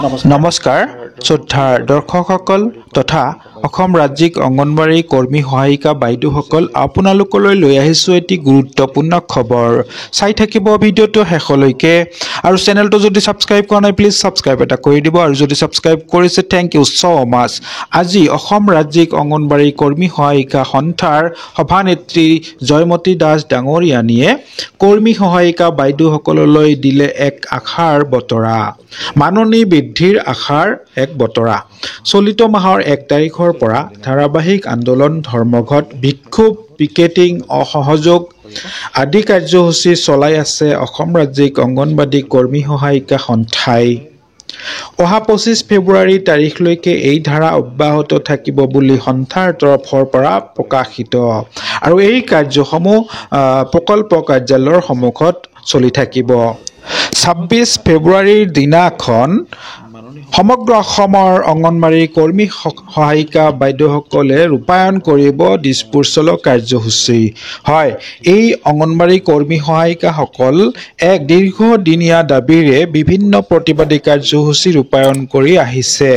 নমস্কাৰ শ্ৰদ্ধাৰ দৰ্শকসকল তথা অসম ৰাজ্যিক অংগনবাড়ী কৰ্মী সহায়িকা বাইদেউসকল আপোনালোকলৈ লৈ আহিছোঁ এটি গুৰুত্বপূৰ্ণ খবৰ চাই থাকিব ভিডিঅ'টো শেষলৈকে আৰু চেনেলটো যদি সাবস্ক্ৰাইব কৰা নাই প্লিজ সাবস্ক্ৰাইব এটা কৰি দিব আৰু যদি সাবস্ক্ৰাইব কৰিছে থ্যাংক ইউ সো মাচ আজি অসম ৰাজ্যিক অংগনবাড়ী কৰ্মী সহায়িকা সন্থাৰ সভানেত্ৰী জয়মতী দাস ডাঙৰীয়ানীয়ে কৰ্মী সহায়িকা বাইদেউসকললৈ দিলে এক আশাৰ বতৰা মাননী বৃদ্ধিৰ আশাৰ এক বতৰা চলিত মাহৰ 1 তাৰিখৰ পৰা ধাৰাবাহিক আন্দোলন ধৰ্মঘট বিক্ষোভ পিকেটিং অসহযোগ আদি কাৰ্যসূচী চলাই আছে অসম ৰাজ্যিক অংগনবাড়ী কৰ্মী সহায়িকা সন্থাই অহা 25 ফেব্ৰুৱাৰী তাৰিখলৈকে এই ধাৰা অব্যাহত থাকিব বুলি সন্থাৰ তৰফৰ পৰা প্ৰকাশিত আৰু এই কাৰ্যসমূহ প্ৰকল্প কাৰ্যালয়ৰ সন্মুখত চলি থাকিব 26 ফেব্ৰুৱাৰীৰ দিনাখন সমগ্ৰ অসমৰ অংগনবাড়ী কৰ্মী সহায়িকা বাইদেউসকলে ৰূপায়ণ কৰিব দিছপুৰ চলো কাৰ্যসূচী হয় এই অংগনবাড়ী কৰ্মী সহায়িকাসকল এক দীৰ্ঘদিনীয়া দাবীৰে বিভিন্ন প্ৰতিবাদী কাৰ্যসূচী ৰূপায়ণ কৰি আহিছে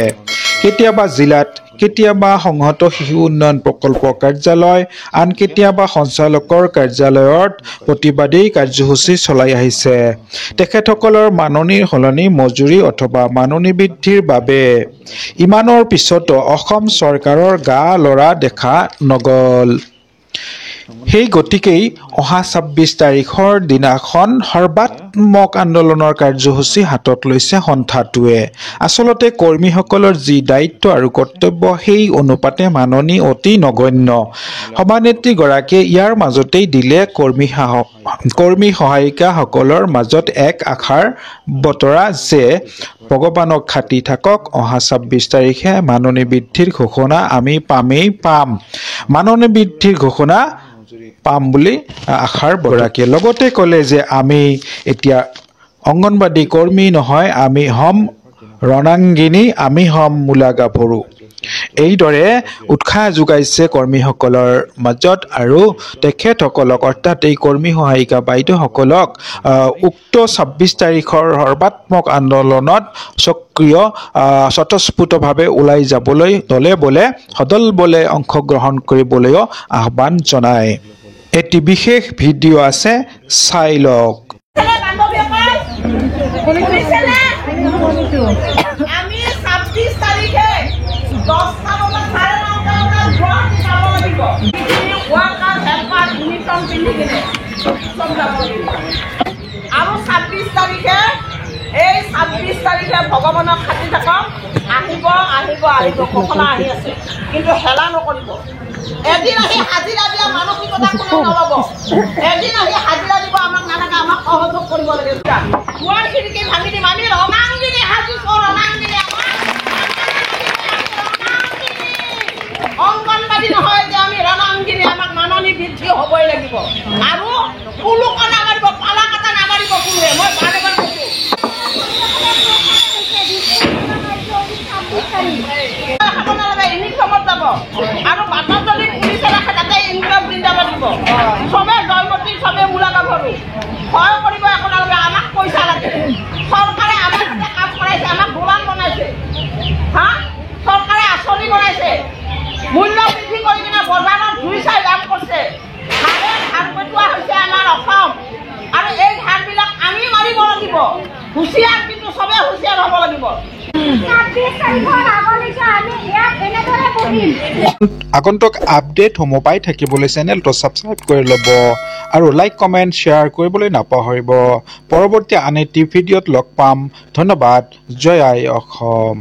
কেতিয়াবা জিলাত কেতিয়াবা সংহত শিশু উন্নয়ন প্ৰকল্প কাৰ্যালয় আন কেতিয়াবা সঞ্চালকৰ কাৰ্যালয়ত প্ৰতিবাদী কাৰ্যসূচী চলাই আহিছে তেখেতসকলৰ মাননীৰ হলনি মজুৰি অথবা মাননী বৃদ্ধিৰ বাবে ইমানৰ পিছতো অসম চৰকাৰৰ গা লৰা দেখা নগল সেই গতিকেই অহা 26 তাৰিখৰ দিনাখন সৰ্বাত্মক আন্দোলনৰ কাৰ্যসূচী হাতত লৈছে সন্থাটোৱে আসলতে কৰ্মীসকলৰ যি দায়িত্ব আৰু কৰ্তব্য সেই অনুপাতে মাননী অতি নগণ্য সভানেত্ৰী গৰাকীয়ে ইয়াৰ মাজতেই দিলে কৰ্মী সহায়িকাসকলৰ মাজত এক আশাৰ বতৰা যে ভগৱানক খাটি থাকক অহা 26 তাৰিখে মাননী বৃদ্ধিৰ ঘোষণা আমি পাম মাননী বৃদ্ধিৰ ঘোষণা পাম বুলি আশাৰ গৰাকীয়ে লগতে ক'লে যে আমি এতিয়া অংগনবাড়ী কৰ্মী নহয় আমি হম ৰণাংগিনী আমি হম মূলা গাভৰু এইদৰে উৎসাহ যোগাইছে কৰ্মীসকলৰ মাজত আৰু তেখেতসকলক অৰ্থাৎ এই কৰ্মী সহায়িকা বাইদেউসকলক উক্ত 26 তাৰিখৰ সৰ্বাত্মক আন্দোলনত সক্ৰিয় স্বতঃস্ফূৰ্তভাৱে ওলাই যাবলৈ দলে বলে সদল বলে অংশগ্ৰহণ কৰিবলৈও আহ্বান জনায় এটি বিশেষ ভিডিঅ' আছে চাই লওক আমি 26 তাৰিখে 10টা বজাত 9:30 বজাত যাব লাগিব ওয়াৰ্কাৰ হেল্পাৰ ইউনিফৰ্ম পিন্ধি কিনে সব যাব লাগিব আৰু 26 তাৰিখে এই 26 তাৰিখে ভগৱানক খাটি থাকক আহিব ঘোষণা আহি আছে কিন্তু হেলা নকৰিব এদিন আহি হাজিৰা দিয়া মানসিকতা কোনো নলব এদিন আহি হাজিৰা দিব আমাক নালাগে আমাক সহযোগ কৰিব লাগে দুৱাৰ খিৰিকী ভাঙি দিম আমি ৰঙাংগিনী হাজিৰ ৰঙাংগিনী অংগনবাড়ী নহয় যে আমি ৰণাংগিনী আমাক মাননী বৃদ্ধি হ'বই লাগিব আৰু পুলুক নামাৰিব পালা কাটা নামাৰিব পুলুৱে মই বাৰে বাৰে কৈছোঁ ইউনিফৰ্মত যাব আৰু বাটত যদি পুলিচে ৰাখে তাতে ইউনিফৰ্ম পিন্ধাব দিব চবে জয়মতী চবে মূলা গাভৰু ভয় কৰিব একো নালাগে আমাক পইচা লাগে চৰকাৰে আমাৰ তাতে কাম কৰাইছে আমাক গোলাম বনাইছে হা চৰকাৰে আঁচনি বনাইছে মূল্য বৃদ্ধি কৰি কিনে বজাৰত 2-4 দাম কৰিছে ধাৰ পেটোৱা হৈছে আমাৰ অসম আৰু এই ধাৰবিলাক আমি মাৰিব লাগিব হুঁচিয়াৰ কিন্তু চবে হুঁচিয়াৰ হ'ব লাগিব আগন্তুক আপডেটসমূহ পাই থাকিবলৈ চেনেলটো ছাবস্ক্ৰাইব কৰি ল'ব আৰু লাইক কমেণ্ট শ্বেয়াৰ কৰিবলৈ নাপাহৰিব পৰৱৰ্তী আন এটি ভিডিঅ'ত লগ পাম ধন্যবাদ জয় আই অসম।